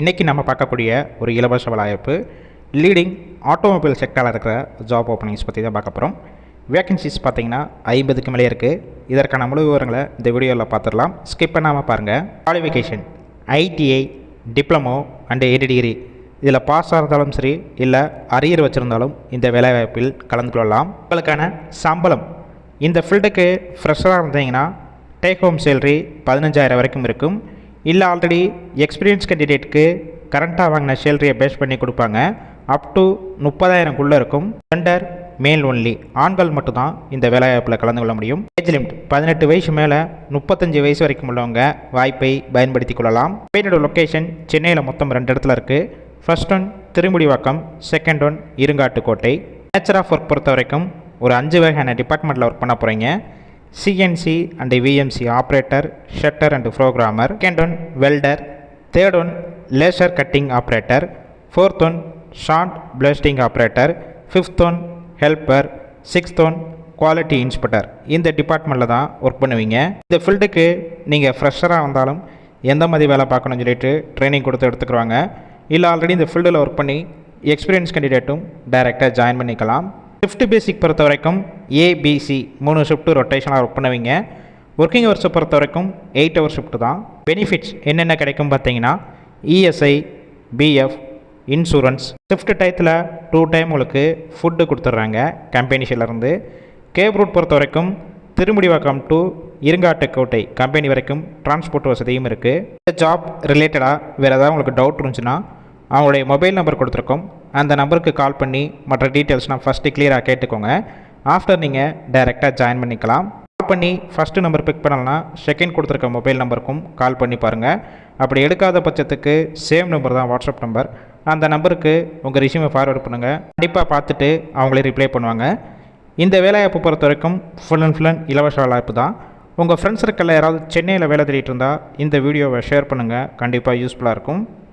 இன்றைக்கி நம்ம பார்க்கக்கூடிய ஒரு இலவச வேலைவாய்ப்பு லீடிங் ஆட்டோமொபைல் செக்டரில் இருக்கிற ஜாப் ஓப்பனிங்ஸ் பற்றி தான் பார்க்க போகிறோம். வேக்கன்சிஸ் பார்த்திங்கன்னா 50க்கு மேலே இருக்குது. இதற்கான முழு விவரங்களை இந்த வீடியோவில் பார்த்துடலாம். ஸ்கிப் பண்ணாமல் பாருங்கள். குவாலிஃபிகேஷன் ஐடிஐ, டிப்ளமோ அண்டு எடி டிகிரி இதில் பாஸ் ஆகிறதாலும் சரி, இல்லை அரியர் வச்சுருந்தாலும் இந்த வேலைவாய்ப்பில் கலந்து கொள்ளலாம். உங்களுக்கான சம்பளம் இந்த ஃபீல்டுக்கு ஃப்ரெஷராக இருந்தீங்கன்னா டேக் ஹோம் சேலரி 15,000 வரைக்கும் இருக்கும். இல்லை ஆல்ரெடி எக்ஸ்பீரியன்ஸ் கேண்டிடேட்டுக்கு கரண்ட்டாக வாங்கின சேலரியை பேஸ் பண்ணி கொடுப்பாங்க. அப் டு 30,000க்குள்ளே இருக்கும். ஜெண்டர் மேல் ஒன்லி, ஆண்கள் மட்டும்தான் இந்த வேலைவாய்ப்பில் கலந்து கொள்ள முடியும். ஏஜ் லிமிட் 18 வயசு மேலே 35 வயசு வரைக்கும் உள்ளவங்க வாய்ப்பை பயன்படுத்தி கொள்ளலாம். பெயினோட லொக்கேஷன் சென்னையில் மொத்தம் 2 இடத்துல இருக்குது. First one Thirumudivakkam, second one Irungattukottai. Nature of work பொறுத்த வரைக்கும் ஒரு 5 வகையான டிபார்ட்மெண்ட்டில் ஒர்க் பண்ண போகிறீங்க. CNC and VMC operator, shutter and programmer. Second one welder, third one laser cutting operator, fourth one short blasting operator, fifth one helper, sixth one quality inspector. இந்த டிபார்ட்மெண்ட்டில் தான் ஒர்க் பண்ணுவீங்க. இந்த ஃபீல்டுக்கு நீங்கள் ஃப்ரெஷராக வந்தாலும் எந்த மாதிரி வேலை பார்க்கணும்னு சொல்லிட்டு ட்ரைனிங் கொடுத்து எடுத்துக்குவாங்க. இல்லை ஆல்ரெடி இந்த ஃபீல்டில் ஒர்க் பண்ணி எக்ஸ்பீரியன்ஸ் கேண்டிடேட்டும் டைரெக்டாக ஜாயின் பண்ணிக்கலாம். ஷிஃப்ட் பேசிக் பொறுத்த வரைக்கும் ஏபிசி 3 ஷிஃப்ட்டு ரொட்டேஷனாக ஒர்க் பண்ணுவீங்க. ஒர்க்கிங் ஹவர்ஸை பொறுத்த வரைக்கும் 8 ஹவர் ஷிஃப்ட்டு தான். பெனிஃபிட்ஸ் என்னென்ன கிடைக்கும் பார்த்தீங்கன்னா இஎஸ்ஐ, பிஎஃப், இன்சூரன்ஸ். ஷிஃப்ட் டயத்தில் 2 டைம் உங்களுக்கு ஃபுட்டு கொடுத்துட்றாங்க கம்பெனிஷிலேருந்து. கேப் ரூட் பொறுத்த வரைக்கும் திருமுடிவாக்கம் டு இருங்காட்டுக்கோட்டை கம்பெனி வரைக்கும் டிரான்ஸ்போர்ட் வசதியும் இருக்குது. இந்த ஜாப் ரிலேட்டடாக வேறு ஏதாவது உங்களுக்கு டவுட் இருந்துச்சுன்னா அவங்களுடைய மொபைல் நம்பர் கொடுத்துருக்கோம். அந்த நம்பருக்கு கால் பண்ணி மற்ற டீட்டெயில்ஸ்னால் ஃபஸ்ட்டு கிளியராக கேட்டுக்கோங்க. ஆஃப்டர் நீங்கள் டைரெக்டாக ஜாயின் பண்ணிக்கலாம். கால் பண்ணி ஃபஸ்ட்டு நம்பர் பிக் பண்ணலாம், செகண்ட் கொடுத்துருக்க மொபைல் நம்பருக்கும் கால் பண்ணி பாருங்கள். அப்படி எடுக்காத பட்சத்துக்கு சேம் நம்பர் தான் வாட்ஸ்அப் நம்பர். அந்த நம்பருக்கு உங்கள் ரெஸ்யூமை ஃபார்வர்ட் பண்ணுங்கள். கண்டிப்பாக பார்த்துட்டு அவங்களே ரிப்ளை பண்ணுவாங்க. இந்த வேலைவாய்ப்பு பொறுத்த வரைக்கும் ஃபுல் அண்ட் இலவச வேலைவாய்ப்பு தான். உங்கள் ஃப்ரெண்ட்ஸ் சர்க்கிளில் யாராவது சென்னையில் வேலை தேடிட்டு இருந்தால் இந்த வீடியோவை ஷேர் பண்ணுங்கள். கண்டிப்பாக யூஸ்ஃபுல்லாக இருக்கும்.